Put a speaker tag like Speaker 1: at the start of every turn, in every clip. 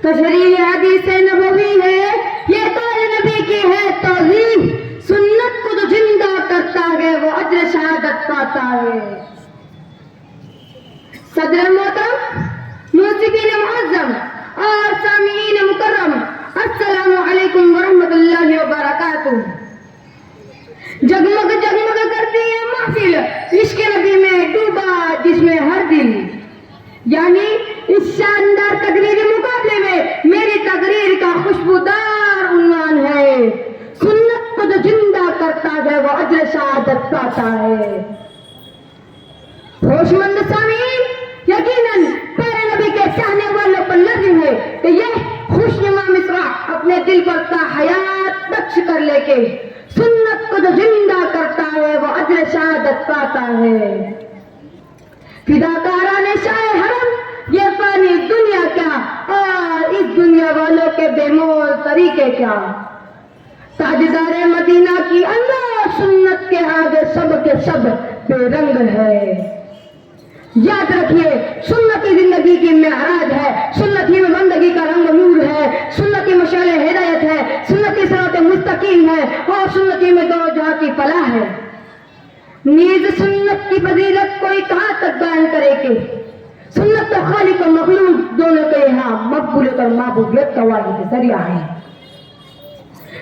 Speaker 1: تشریح حدیث نبوی ہے، یہ قول نبی کی ہے توضیح، سنت کو جو زندہ کرتا ہے وہ اجر شہادت پاتا ہے۔ صدر محترم، موسیقین معظم اور سامعین مکرم، السلام علیکم ورحمۃ اللہ وبرکاتہ۔ جگمگ جگمگ کرتی ہے محفل عشق نبی میں ڈوبا جس میں ہر دل، یعنی اس شاندار تقریری مقابلے میں میری تقریر کا خوشبودار عنوان ہے، سنت کو جو زندہ کرتا ہے وہ اجر شہادت پاتا ہے۔ ہوش مند سامعین، یقیناً پیارے نبی کے چاہنے والوں پر لازم ہے کہ یہ خوشنما مصرع اپنے دل پر حیات بخش کر لے کے سنت کو جو زندہ کرتا ہے وہ اجر شہادت پاتا ہے۔ فداکاران شاہ حرم، یہ فانی دنیا کیا اور اس دنیا والوں کے بے مول طریقے کیا، تاجدار مدینہ کی اللہ سنت کے آگے سب کے سب بے رنگ ہے۔ یاد رکھیے، سنتی زندگی کی معراج ہے، سنتی میں بندگی کا رنگ نور ہے، سنتی مشعل ہدایت ہے، سنتی صراط مستقیم ہے اور سنتی میں دو جہاں کی فلاح ہے۔ نیز سنت کی فضیلت کوئی کہاں تک بیان کرے کہ سنت تو خالق و مخلوق دونوں کے یہاں مقبولیت اور معبودیت کا واحد ذریعہ ہے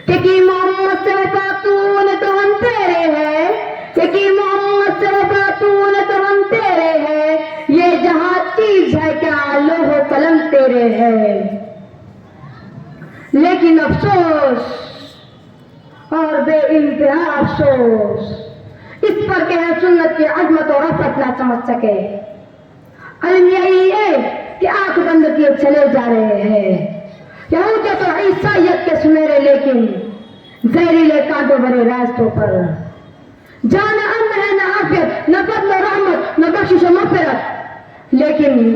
Speaker 1: کہ محمد سے وفاتون تو ہم تیرے ہیں، کہ محمد سے وفاتون تو ہم تیرے ہیں، یہ جہاں چیز ہے کیا لوح و قلم تیرے ہے۔ لیکن افسوس اور بے انتہا افسوس اس پر کہ ہم سنت کی عظمت اور رفعت نہ سمجھ سکے۔ علم یہی ہے کہ آنکھ بند کیے چلے جا رہے ہیں یہودیت اور عیسائیت کے سمیرے، لیکن زہریلے کانٹوں بھرے راستوں پر جان امن ہے، نہ عافیت، نہ فضل و رحمت، نہ بخشش و مغفرت، لیکن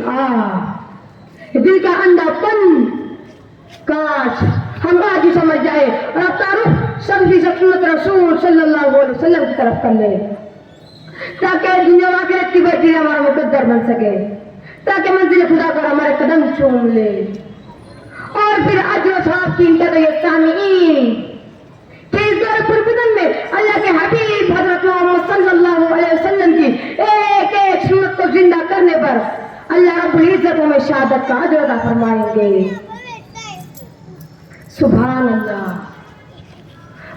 Speaker 1: دل کا اندھا پن کاش ہم آج ہی سمجھ جائے اور اب تعارف سنت رسول صلی اللہ علیہ وسلم کی طرف کر لے، تاکہ دنیا و آخرت کی بہتری ہمارا مقدر بن سکے، تاکہ منزل خدا پر ہمارے قدم چوم لے، اور پھر اجر و ثواب کی انتظار سامعین کہ اس دور پرفتن میں اللہ کے حبیب حضرت محمد صلی اللہ علیہ وسلم کی ایک ایک سنت کو زندہ کرنے پر اللہ رب العزت ہمیں شہادت کا اجر عطا فرمائیں گے۔ سبحان اللہ،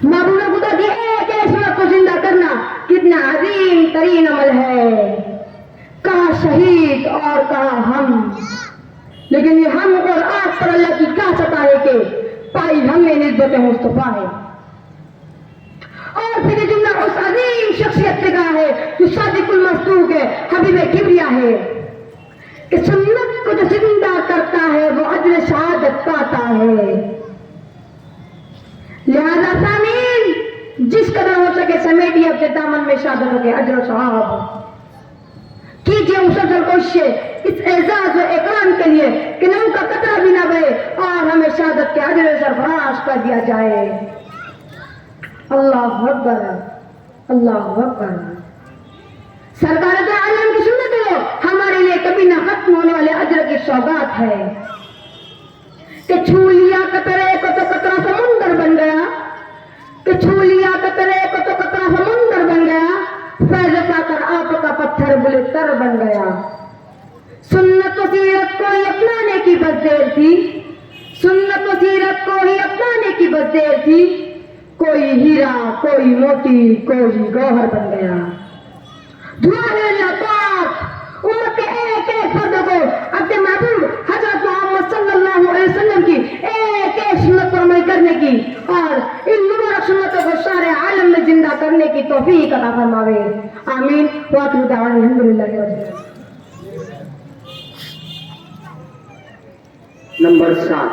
Speaker 1: محبوب خدا کی ایک ایک سنت کو زندہ کرنا کتنا عظیم ترین عمل ہے، کہاں شہید اور کہاں ہم، لیکن یہ ہم اور آپ پر اللہ کی کیا سطح ہے کہ پائی ہمیں نسبت مصطفیٰ ہے۔ اور پھر یہ جملہ اس عظیم شخصیت سے کہا ہے جو صادق المصدوق ہے، حبیب کبریا ہے، کہ سنت کو جو زندہ کرتا ہے وہ اجر شہادت پاتا ہے۔ لہذا سامعین، جس قدر ہو سکے سمیٹیے اپنے دامن میں شہادت کے اجر و ثواب، کیجیے مسلسل کوشش اس اعزاز و اکرام کے لیے کہ نم کا قطرہ بھی نہ بہے اور ہمیں شہادت کے اجر سرفراز کر دیا جائے۔ اللہ اکبر، اللہ اکبر۔ سرکار دو عالم کی سنت ہے ہمارے لیے کبھی نہ ختم ہونے والے اجر کی سوغات ہے کہ چھو لیا قطرے کو تو قطرہ سمندر بن گیا، کہ چھو لیا قطرے کو تو قطرہ سمندر بن گیا، فیض پا کر آپ کا پتھر بلے تر بن گیا۔ سنت و سیرت کو ہی اپنانے کی بس دیر تھی، سنت و سیرت کو ہی اپنانے کی بس دیر تھی، کوئی ہیرا، کوئی موتی، کوئی گوہر بن گیا۔ دعا ہے اللہ پاک امت کے ایک ایک فرد کو اپنے محبوب حضرت محمد صلی اللہ علیہ وسلم کی ایک ایک سنت پر عمل کرنے کی اور ان مبارک سنتوں کو سارے عالم میں زندہ کرنے کی توفیق عطا فرماوے، آمین۔ وآخر دعوانا الحمدللہ رب العالمین۔
Speaker 2: نمبر 7